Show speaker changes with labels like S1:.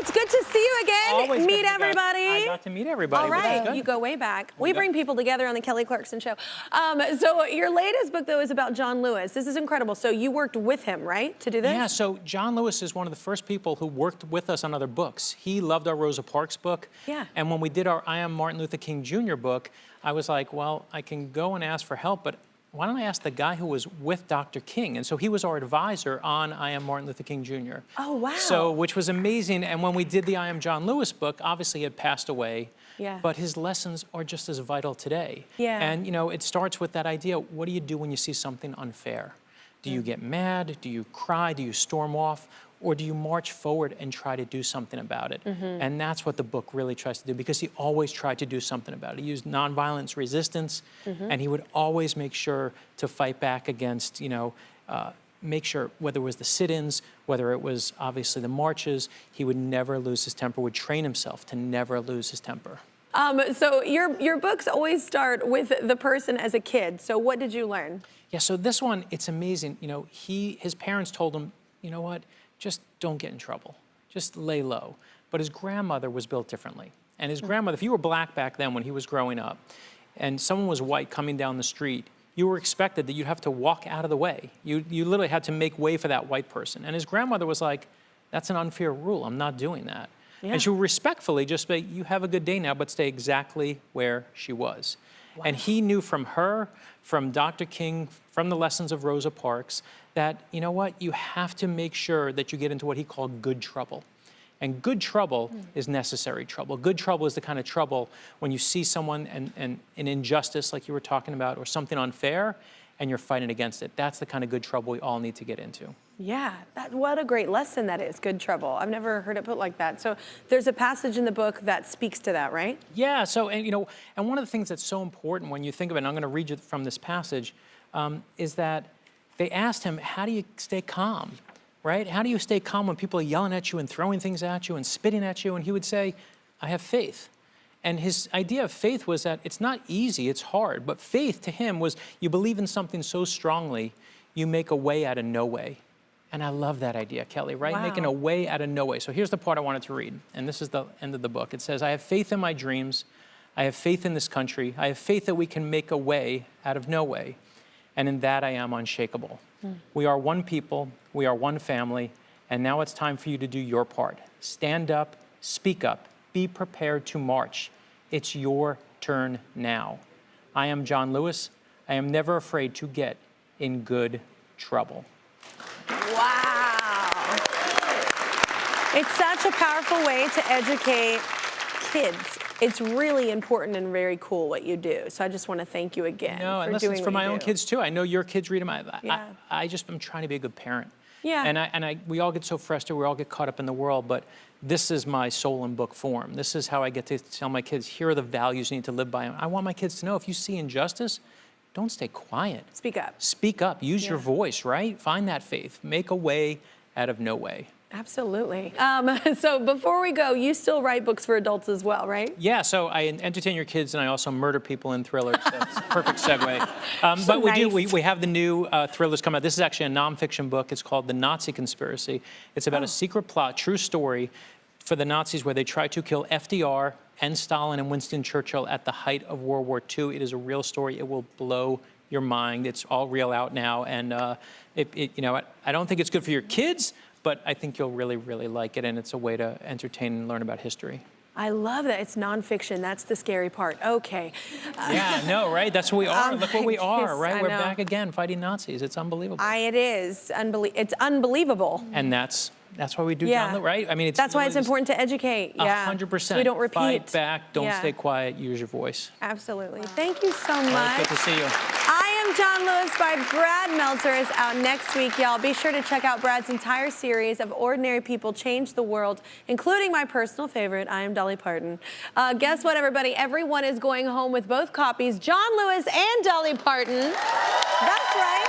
S1: it's good to see you again.
S2: Always
S1: meet everybody.
S2: I got to meet everybody.
S1: All right, you go way back. We bring people together on the Kelly Clarkson Show. So your latest book, though, is about John Lewis. This is incredible. So you worked with him, right, to do this?
S2: Yeah, so John Lewis is one of the first people who worked with us on other books. He loved our Rosa Parks book.
S1: Yeah.
S2: And when we did our I Am Martin Luther King Jr. book, I was like, well, I can go and ask for help, but why don't I ask the guy who was with Dr. King? And so he was our advisor on I Am Martin Luther King Jr.
S1: Oh, wow.
S2: So, which was amazing. And when we did the I Am John Lewis book, obviously he had passed away.
S1: Yeah.
S2: But his lessons are just as vital today.
S1: Yeah.
S2: And, you know, it starts with that idea, what do you do when you see something unfair? Do you get mad? Do you cry? Do you storm off? Or do you march forward and try to do something about it? And that's what the book really tries to do, because he always tried to do something about it. He used nonviolence resistance, and he would always make sure to fight back against, you know, make sure, whether it was the sit-ins, whether it was obviously the marches, he would never lose his temper, would train himself to never lose his temper.
S1: So your books always start with the person as a kid. So what did you learn?
S2: Yeah, so this one, it's amazing. You know, his parents told him, you know what, just don't get in trouble. Just lay low. But his grandmother was built differently. And his grandmother, if you were black back then when he was growing up, and someone was white coming down the street, you were expected that you'd have to walk out of the way. You literally had to make way for that white person. And his grandmother was like, that's an unfair rule. I'm not doing that. Yeah. And she would respectfully just say, you have a good day now, but stay exactly where she was. Wow. And he knew from her, from Dr. King, from the lessons of Rosa Parks, that, you know what, you have to make sure that you get into what he called good trouble. And good trouble is necessary trouble. Good trouble is the kind of trouble when you see someone and an injustice like you were talking about, or something unfair, and you're fighting against it. That's the kind of good trouble we all need to get into.
S1: Yeah, what a great lesson that is, good trouble. I've never heard it put like that. So there's a passage in the book that speaks to that, right?
S2: Yeah, so, and you know, and one of the things that's so important when you think of it, and I'm gonna read you from this passage, is that they asked him, how do you stay calm, right? How do you stay calm when people are yelling at you and throwing things at you and spitting at you? And he would say, I have faith. And his idea of faith was that it's not easy, it's hard, but faith to him was you believe in something so strongly, you make a way out of no way. And I love that idea, Kelly, right?
S1: Wow.
S2: Making a way out of no way. So here's the part I wanted to read, and this is the end of the book. It says, I have faith in my dreams, I have faith in this country, I have faith that we can make a way out of no way, and in that I am unshakable. We are one people, we are one family, and now it's time for you to do your part. Stand up, speak up, be prepared to march. It's your turn now. I am John Lewis. I am never afraid to get in good trouble.
S1: Wow. It's such a powerful way to educate kids. It's really important and very cool what you do. So I just want to thank you again
S2: No, and listen, it's for my own kids too. I know your kids read them. I'm trying to be a good parent.
S1: Yeah.
S2: And we all get so frustrated, we all get caught up in the world, but this is my soul in book form. This is how I get to tell my kids, here are the values you need to live by. I want my kids to know, if you see injustice, don't stay quiet.
S1: Speak up.
S2: Speak up, use your voice, right? Find that faith, make a way out of no way.
S1: Absolutely. So before we go, you still write books for adults as well, right?
S2: Yeah, so I entertain your kids, and I also murder people in thrillers. So it's a perfect segue. But nice. we have the new thrillers coming out. This is actually a nonfiction book. It's called The Nazi Conspiracy. It's about a secret plot, true story, for the Nazis where they tried to kill FDR and Stalin and Winston Churchill at the height of World War II. It is a real story. It will blow your mind. It's all real out now, and you know, I don't think it's good for your kids, but I think you'll really, really like it, and it's a way to entertain and learn about history.
S1: I love that. It's nonfiction. That's the scary part. Okay.
S2: Yeah, no, right? That's what we are. Look what we are, right?
S1: I
S2: We're
S1: know.
S2: Back again fighting Nazis. It's unbelievable.
S1: It is. It's unbelievable.
S2: And that's why we do John Lewis, right? I mean,
S1: that's why it's important to educate. Yeah.
S2: 100%.
S1: So we don't repeat.
S2: Fight back. Don't stay quiet. Use your voice.
S1: Absolutely. Thank you so much.
S2: Right, good to see you.
S1: I Am John Lewis by Brad Meltzer is out next week, y'all. Be sure to check out Brad's entire series of Ordinary People Change the World, including my personal favorite, I Am Dolly Parton. Guess what, everybody? Everyone is going home with both copies, John Lewis and Dolly Parton. That's right.